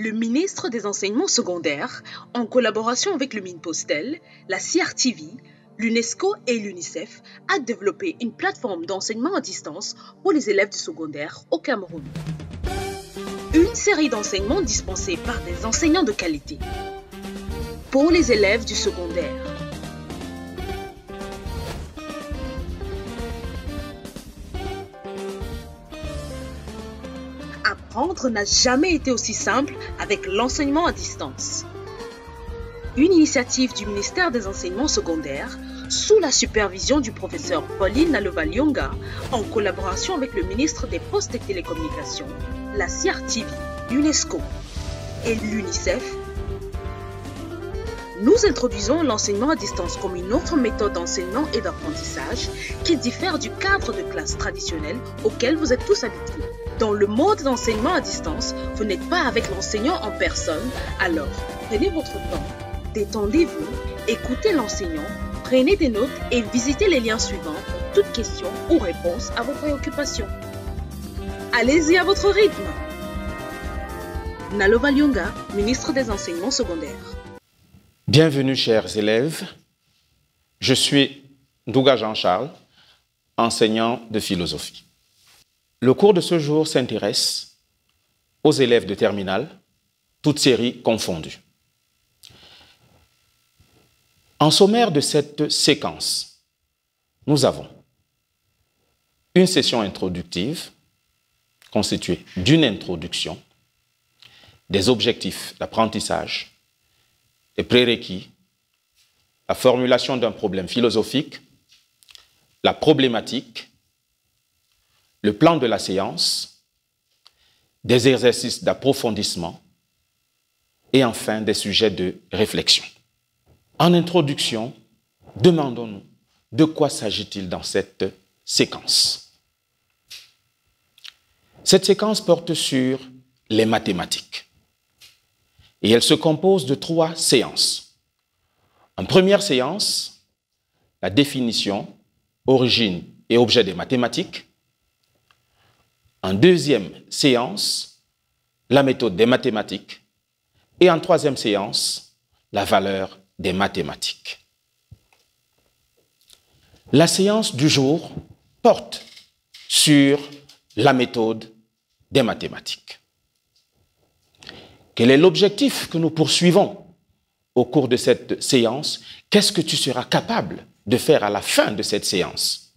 Le ministre des Enseignements secondaires, en collaboration avec le Minpostel, la CRTV, l'UNESCO et l'UNICEF, a développé une plateforme d'enseignement à distance pour les élèves du secondaire au Cameroun. Une série d'enseignements dispensés par des enseignants de qualité pour les élèves du secondaire. Apprendre n'a jamais été aussi simple avec l'enseignement à distance. Une initiative du ministère des Enseignements secondaires sous la supervision du professeur Pauline Nalova-Lyonga en collaboration avec le ministre des Postes et Télécommunications, la CRTV, l'UNESCO et l'UNICEF. Nous introduisons l'enseignement à distance comme une autre méthode d'enseignement et d'apprentissage qui diffère du cadre de classe traditionnel auquel vous êtes tous habitués. Dans le mode d'enseignement à distance, vous n'êtes pas avec l'enseignant en personne, alors prenez votre temps, détendez-vous, écoutez l'enseignant, prenez des notes et visitez les liens suivants pour toute question ou réponse à vos préoccupations. Allez-y à votre rythme. Nalova-Lyonga, ministre des Enseignements secondaires. Bienvenue chers élèves, je suis Ndouga Jean-Charles, enseignant de philosophie. Le cours de ce jour s'intéresse aux élèves de terminale, toutes séries confondues. En sommaire de cette séquence, nous avons une session introductive constituée d'une introduction, des objectifs d'apprentissage, des prérequis, la formulation d'un problème philosophique, la problématique, le plan de la séance, des exercices d'approfondissement et enfin des sujets de réflexion. En introduction, demandons-nous de quoi s'agit-il dans cette séquence. Cette séquence porte sur les mathématiques et elle se compose de 3 séances. En première séance, la définition, origine et objet des mathématiques. En deuxième séance, la méthode des mathématiques. Et en troisième séance, la valeur des mathématiques. La séance du jour porte sur la méthode des mathématiques. Quel est l'objectif que nous poursuivons au cours de cette séance? Qu'est-ce que tu seras capable de faire à la fin de cette séance?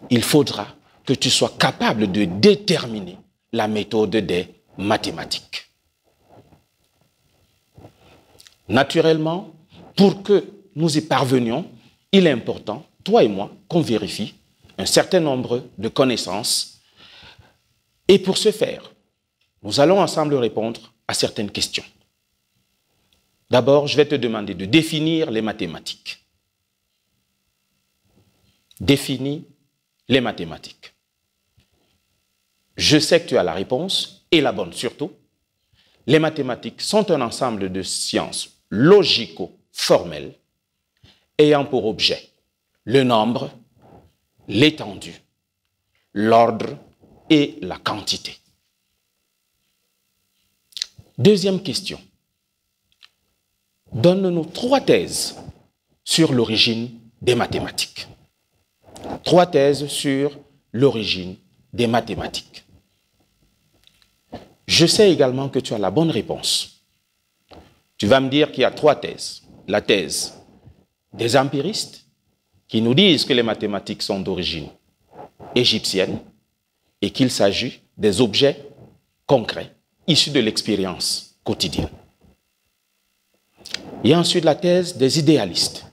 Il faudra que tu sois capable de déterminer la méthode des mathématiques. Naturellement, pour que nous y parvenions, il est important, toi et moi, qu'on vérifie un certain nombre de connaissances. Et pour ce faire, nous allons ensemble répondre à certaines questions. D'abord, je vais te demander de définir les mathématiques. Définis les mathématiques. Je sais que tu as la réponse, et la bonne surtout. Les mathématiques sont un ensemble de sciences logico-formelles ayant pour objet le nombre, l'étendue, l'ordre et la quantité. Deuxième question. Donne-nous 3 thèses sur l'origine des mathématiques. 3 thèses sur l'origine des mathématiques. Je sais également que tu as la bonne réponse. Tu vas me dire qu'il y a 3 thèses. La thèse des empiristes qui nous disent que les mathématiques sont d'origine égyptienne et qu'il s'agit des objets concrets issus de l'expérience quotidienne. Et ensuite la thèse des idéalistes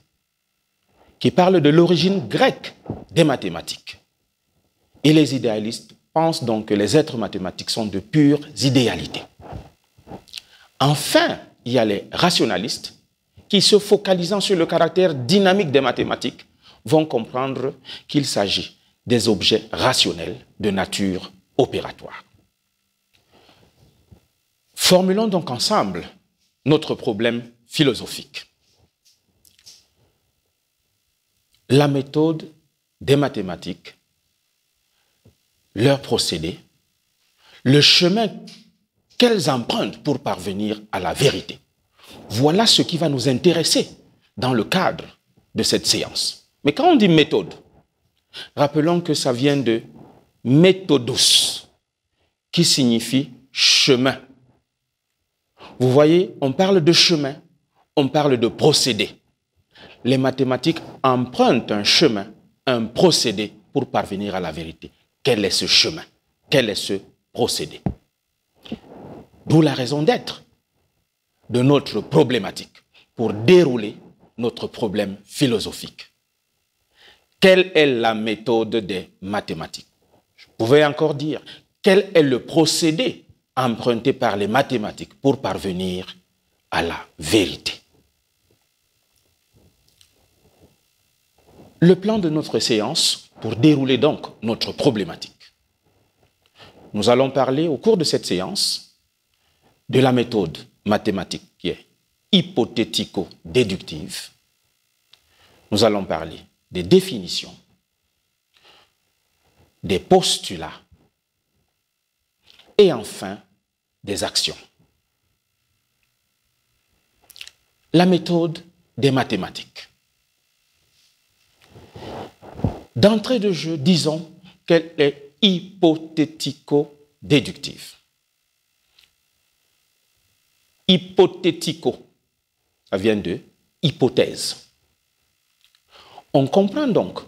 qui parlent de l'origine grecque des mathématiques. Et les idéalistes pensent donc que les êtres mathématiques sont de pures idéalités. Enfin, il y a les rationalistes qui, se focalisant sur le caractère dynamique des mathématiques, vont comprendre qu'il s'agit des objets rationnels de nature opératoire. Formulons donc ensemble notre problème philosophique. La méthode des mathématiques, leur procédé, le chemin Quelles empreintes pour parvenir à la vérité? Voilà ce qui va nous intéresser dans le cadre de cette séance. Mais quand on dit méthode, rappelons que ça vient de méthodos, qui signifie chemin. Vous voyez, on parle de chemin, on parle de procédé. Les mathématiques empruntent un chemin, un procédé pour parvenir à la vérité. Quel est ce chemin? Quel est ce procédé? D'où la raison d'être de notre problématique pour dérouler notre problème philosophique. Quelle est la méthode des mathématiques? Je pouvais encore dire, quel est le procédé emprunté par les mathématiques pour parvenir à la vérité? Le plan de notre séance pour dérouler donc notre problématique. Nous allons parler au cours de cette séance de la méthode mathématique qui est hypothético-déductive. Nous allons parler des définitions, des postulats et enfin des actions. La méthode des mathématiques. D'entrée de jeu, disons qu'elle est hypothético-déductive. Hypothético, ça vient de hypothèse. On comprend donc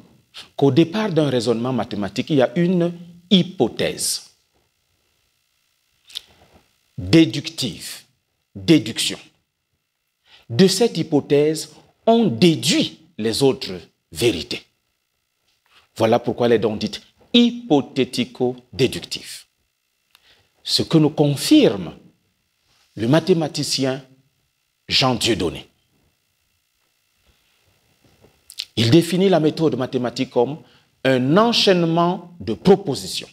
qu'au départ d'un raisonnement mathématique, il y a une hypothèse. Déductive, déduction. De cette hypothèse, on déduit les autres vérités. Voilà pourquoi elle est donc dite hypothético-déductive. Ce que nous confirme le mathématicien Jean Dieudonné. Il définit la méthode mathématique comme un enchaînement de propositions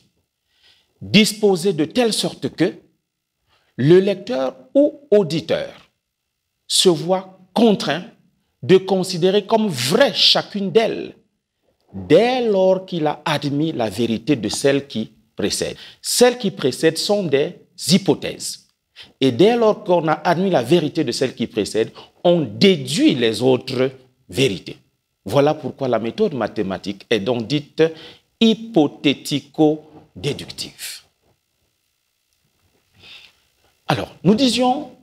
disposées de telle sorte que le lecteur ou auditeur se voit contraint de considérer comme vraie chacune d'elles dès lors qu'il a admis la vérité de celles qui précèdent. Celles qui précèdent sont des hypothèses. Et dès lors qu'on a admis la vérité de celles qui précèdent, on déduit les autres vérités. Voilà pourquoi la méthode mathématique est donc dite hypothético-déductive. Alors, nous disions,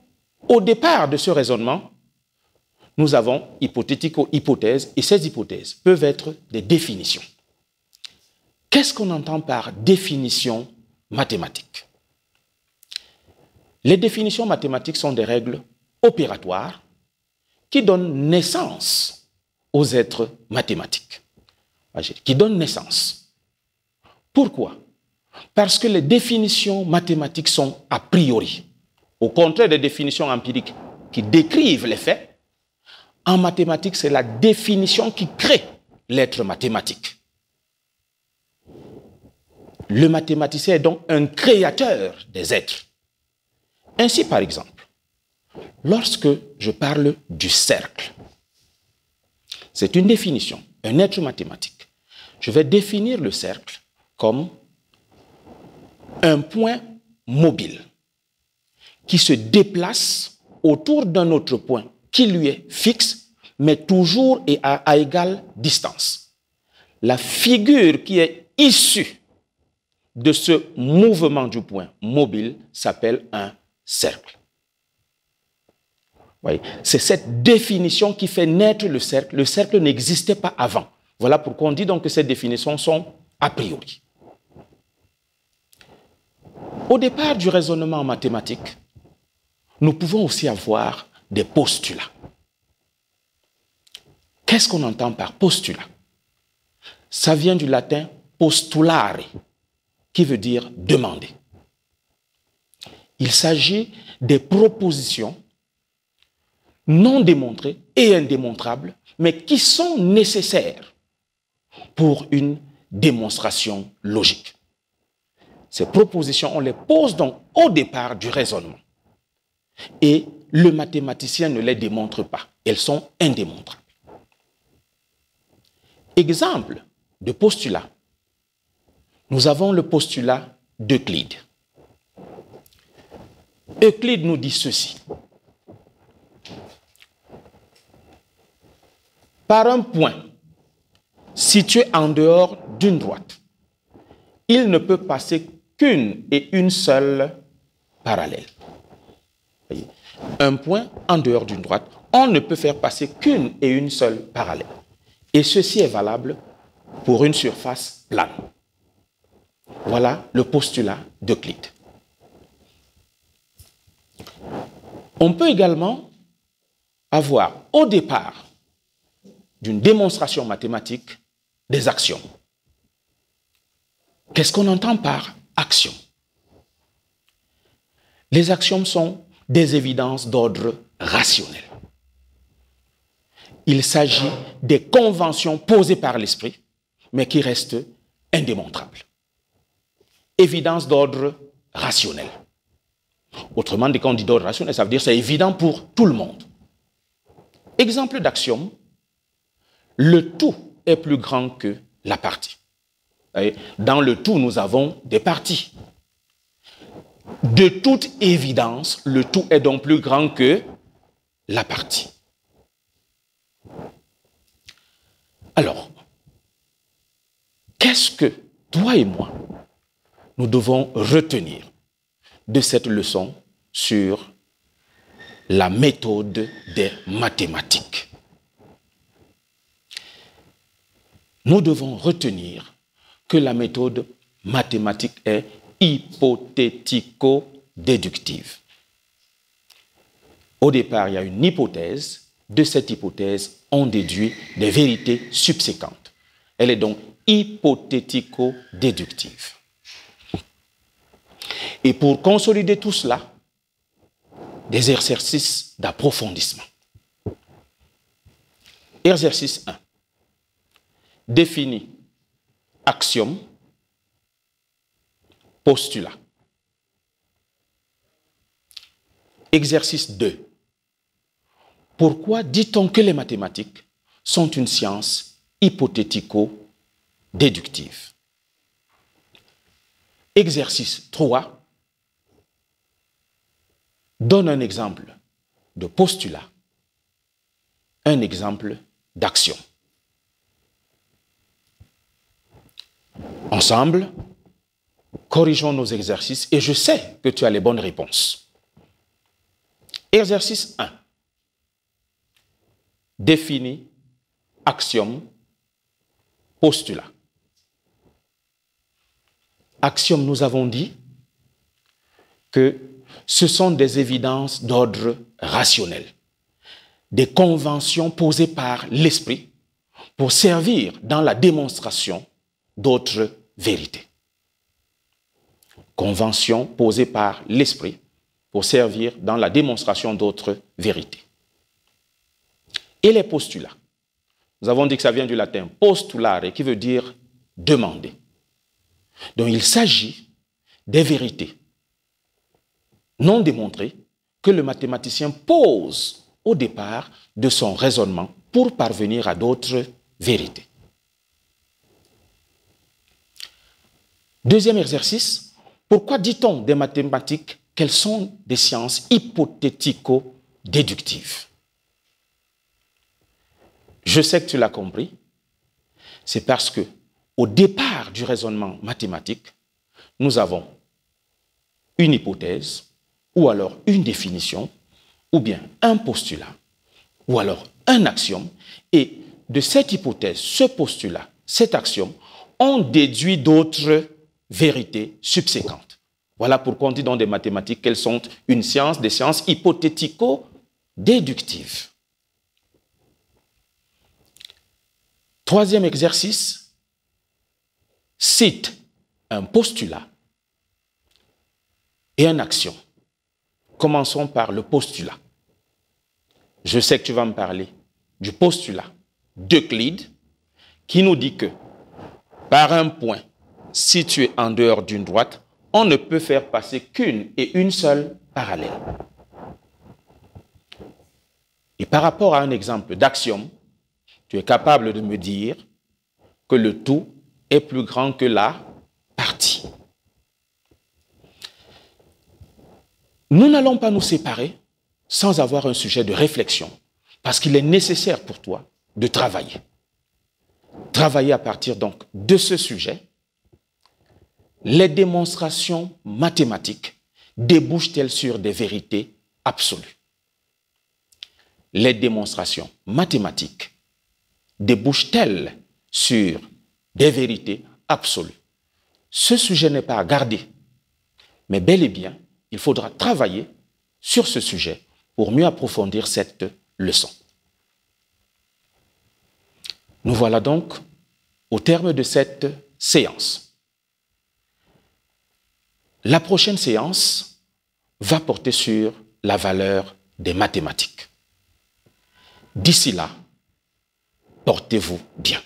au départ de ce raisonnement, nous avons hypothético-hypothèses, et ces hypothèses peuvent être des définitions. Qu'est-ce qu'on entend par définition mathématique? Les définitions mathématiques sont des règles opératoires qui donnent naissance aux êtres mathématiques. Qui donnent naissance. Pourquoi? Parce que les définitions mathématiques sont a priori. Au contraire des définitions empiriques qui décrivent les faits, en mathématiques, c'est la définition qui crée l'être mathématique. Le mathématicien est donc un créateur des êtres. Ainsi, par exemple, lorsque je parle du cercle, c'est une définition, un être mathématique. Je vais définir le cercle comme un point mobile qui se déplace autour d'un autre point qui lui est fixe, mais toujours et à égale distance. La figure qui est issue de ce mouvement du point mobile s'appelle un cercle. C'est cette définition qui fait naître le cercle. Le cercle n'existait pas avant. Voilà pourquoi on dit donc que ces définitions sont a priori. Au départ du raisonnement mathématique, nous pouvons aussi avoir des postulats. Qu'est-ce qu'on entend par postulat? Ça vient du latin postulare, qui veut dire demander. Il s'agit des propositions non démontrées et indémontrables, mais qui sont nécessaires pour une démonstration logique. Ces propositions, on les pose donc au départ du raisonnement. Et le mathématicien ne les démontre pas. Elles sont indémontrables. Exemple de postulat. Nous avons le postulat d'Euclide. Euclide nous dit ceci. Par un point situé en dehors d'une droite, il ne peut passer qu'une et une seule parallèle. Voyez, un point en dehors d'une droite, on ne peut faire passer qu'une et une seule parallèle. Et ceci est valable pour une surface plane. Voilà le postulat d'Euclide. On peut également avoir au départ d'une démonstration mathématique des axiomes. Qu'est-ce qu'on entend par axiome? Les axiomes sont des évidences d'ordre rationnel. Il s'agit des conventions posées par l'esprit, mais qui restent indémontrables. Évidence d'ordre rationnel. Autrement dit, quand on dit d'ordre rationnel, ça veut dire que c'est évident pour tout le monde. Exemple d'axiome, le tout est plus grand que la partie. Dans le tout, nous avons des parties. De toute évidence, le tout est donc plus grand que la partie. Alors, qu'est-ce que toi et moi, nous devons retenir de cette leçon sur la méthode des mathématiques? Nous devons retenir que la méthode mathématique est hypothético-déductive. Au départ, il y a une hypothèse. De cette hypothèse, on déduit des vérités subséquentes. Elle est donc hypothético-déductive. Et pour consolider tout cela, des exercices d'approfondissement. Exercice 1. Définis axiome, postulat. Exercice 2. Pourquoi dit-on que les mathématiques sont une science hypothético-déductive? Exercice 3. Donne un exemple de postulat, un exemple d'axiome. Ensemble, corrigeons nos exercices et je sais que tu as les bonnes réponses. Exercice 1. Définis axiome, postulat. Axiome, nous avons dit que ce sont des évidences d'ordre rationnel, des conventions posées par l'esprit pour servir dans la démonstration d'autres vérités. Conventions posées par l'esprit pour servir dans la démonstration d'autres vérités. Et les postulats. Nous avons dit que ça vient du latin postulare, qui veut dire demander. Donc il s'agit des vérités non démontrées que le mathématicien pose au départ de son raisonnement pour parvenir à d'autres vérités. Deuxième exercice, pourquoi dit-on des mathématiques qu'elles sont des sciences hypothético-déductives? Je sais que tu l'as compris, c'est parce que au départ du raisonnement mathématique, nous avons une hypothèse, ou alors une définition, ou bien un postulat, ou alors un axiome, et de cette hypothèse, ce postulat, cet axiome, on déduit d'autres vérités subséquentes. Voilà pourquoi on dit dans des mathématiques qu'elles sont une science, des sciences hypothético-déductives. Troisième exercice, cite un postulat et un axiome. Commençons par le postulat. Je sais que tu vas me parler du postulat d'Euclide qui nous dit que par un point situé en dehors d'une droite, on ne peut faire passer qu'une et une seule parallèle. Et par rapport à un exemple d'axiome, tu es capable de me dire que le tout est plus grand que la partie. Nous n'allons pas nous séparer sans avoir un sujet de réflexion, parce qu'il est nécessaire pour toi de travailler. Travailler à partir donc de ce sujet. Les démonstrations mathématiques débouchent-elles sur des vérités absolues? Les démonstrations mathématiques débouchent-elles sur des vérités absolues? Ce sujet n'est pas à garder, mais bel et bien, il faudra travailler sur ce sujet pour mieux approfondir cette leçon. Nous voilà donc au terme de cette séance. La prochaine séance va porter sur la valeur des mathématiques. D'ici là, portez-vous bien.